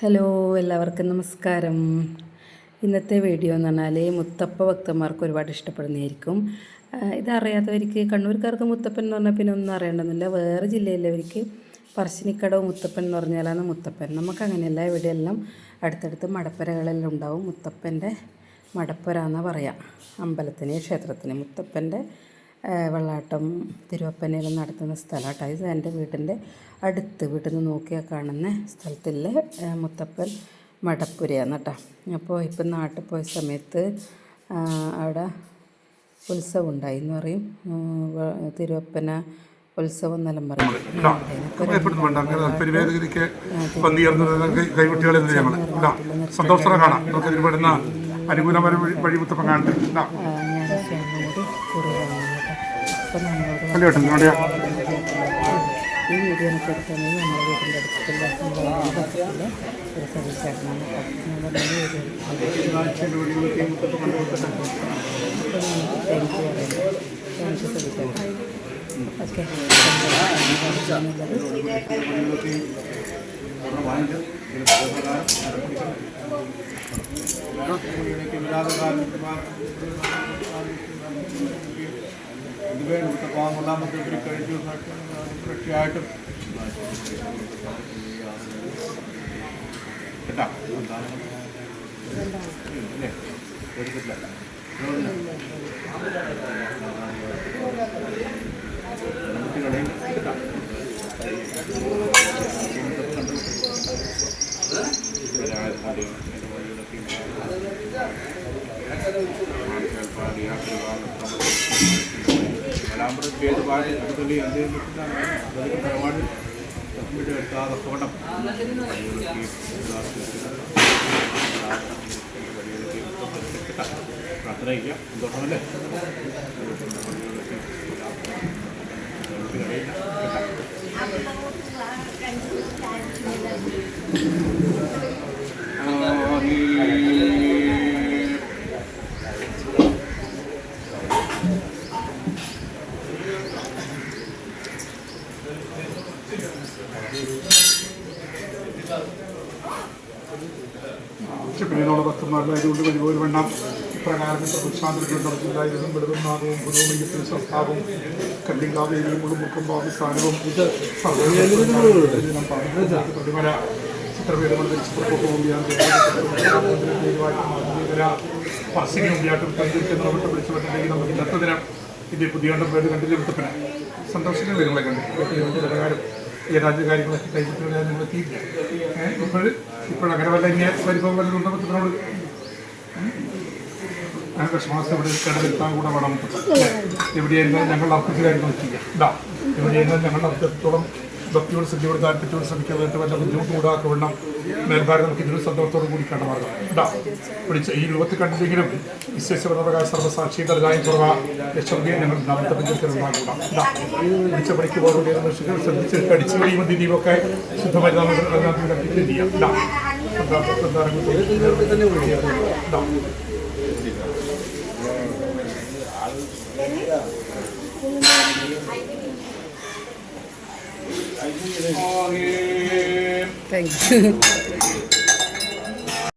Hello, എല്ലാവർക്കും നമസ്കാരം. ഇന്നത്തെ വീഡിയോ എന്ന് പറഞ്ഞാൽ മുത്തപ്പ ഭക്തന്മാർക്ക് ഒരുപാട് ഇഷ്ടപ്പെടുന്നതായിരിക്കും. ഇതറിയാത്തവർക്ക്, കണ്ണൂർക്കാർക്ക് മുത്തപ്പൻ എന്ന് പറഞ്ഞാൽ പിന്നെ ഒന്നും അറിയേണ്ടതില്ല. വേറെ ജില്ലയിലവർക്ക് പറശ്ശിനിക്കടവ് മുത്തപ്പൻ എന്ന് പറഞ്ഞാലാണ് മുത്തപ്പൻ. നമുക്കങ്ങനെയല്ല, ഇവിടെയെല്ലാം അടുത്തടുത്ത് മടപ്പുരകളെല്ലാം ഉണ്ടാവും. മുത്തപ്പൻ്റെ മടപ്പുര എന്നാണ് പറയുക. അമ്പലത്തിന്, ക്ഷേത്രത്തിന് മുത്തപ്പൻ്റെ വെള്ളാട്ടം തിരുവപ്പനയെല്ലാം നടത്തുന്ന സ്ഥലമാട്ടോ. ഇത് എൻ്റെ വീട്ടിൽ നിന്ന് നോക്കിയാൽ കാണുന്ന സ്ഥലത്തിലെ മുത്തപ്പൻ മടപ്പുരയാണ് കേട്ടോ. അപ്പോൾ ഇപ്പം നാട്ടിൽ പോയ സമയത്ത് അവിടെ ഉത്സവം ഉണ്ടായി എന്ന് പറയും. തിരുവപ്പന ഉത്സവം എന്നെല്ലാം പറയും. ഈ വീഡിയോ എനിക്ക് എടുക്കുന്നത് നമ്മുടെ വീട്ടിൻ്റെ അടുത്തുള്ള ഒരു സജീഷാണ്. ഓക്കെ, തീർച്ചയായിട്ടും ഏത് പാടി അടുത്തല്ലേ എന്തെങ്കിലും അതൊക്കെ തറവാട് വീട് എടുക്കാതെ തോട്ടം പ്രാർത്ഥനയില്ല സന്തോഷമല്ലേ. ചിപ്പിനോട് ഭക്തന്മാരിലായതുകൊണ്ട് വലിയൊരു വണ്ണം ഇപ്രകാരത്തെ പ്രശാന്തണ്ടായിരുന്നും വെളുതുന്നാകവും പുരോഗമനത്തിൽ സംസ്ഥാപവും കല്ലിങ്കാവേലിയും മുഴുമുക്കം പാകിസ്ഥാനവും പ്രതിമല ചിത്രപീഠങ്ങൾ പറശ്ശിനി മുമ്പിയാട്ടും കണ്ടിരിക്കുന്നവട്ട് വിളിച്ചുകൊണ്ടിട്ടുണ്ടെങ്കിൽ നമുക്ക് ഇന്നത്തെ ദിനം ഇതിൻ്റെ പുതിയ പേര് കണ്ടില്ല മുത്തപ്പന സന്തോഷിക്കുന്ന വീടുകളെ കണ്ട് പ്രകാരം ഈ രാജ്യകാര്യങ്ങളൊക്കെ കഴിഞ്ഞിട്ട് നിങ്ങൾ എത്തിയില്ല. ഇപ്പോഴങ്ങനെ വല്ല ഇനി പരിഭവം വല്ലതുണ്ടോ മുത്തപ്പനോട്? ഞങ്ങൾക്ക് ശ്വാസം ഇവിടെ കിടന്നിരുത്താൻ കൂടെ വേണം. എവിടെയായിരുന്നാലും ഞങ്ങളുടെ അർത്ഥത്തിൽ കാര്യങ്ങൾ ചെയ്യാം. എവിടെയായിരുന്നാലും ഞങ്ങളുടെ അർത്ഥത്തോളം ഭക്തിയോട് ശ്രദ്ധയോട് താല്പര്യത്തോട് ശ്രമിക്കാതെ വല്ല ബുദ്ധിമുട്ട് കൂടാക്കെ വേണം. മേൽഭാരം നമുക്ക് ഇതിന് സന്തോഷത്തോടു കൂടി കണ്ടമാർഗം വിളിച്ച ഈ രൂപത്തിൽ കണ്ടില്ലെങ്കിലും വിശേഷപ്രകാശ സർവസാക്ഷി തലതായി കുറവ ലക്ഷറിയെ ഞങ്ങൾ നാളത്തെ പഞ്ചായത്തിലുണ്ടാകൂടാം. വിളിച്ച പണിക്ക് പോകേണ്ട ശ്രദ്ധിച്ച് അടിച്ചു കഴിയുമ്പോൾ ദീപമൊക്കെ ശുദ്ധമരുന്ന് ചെയ്യാം. Thank you.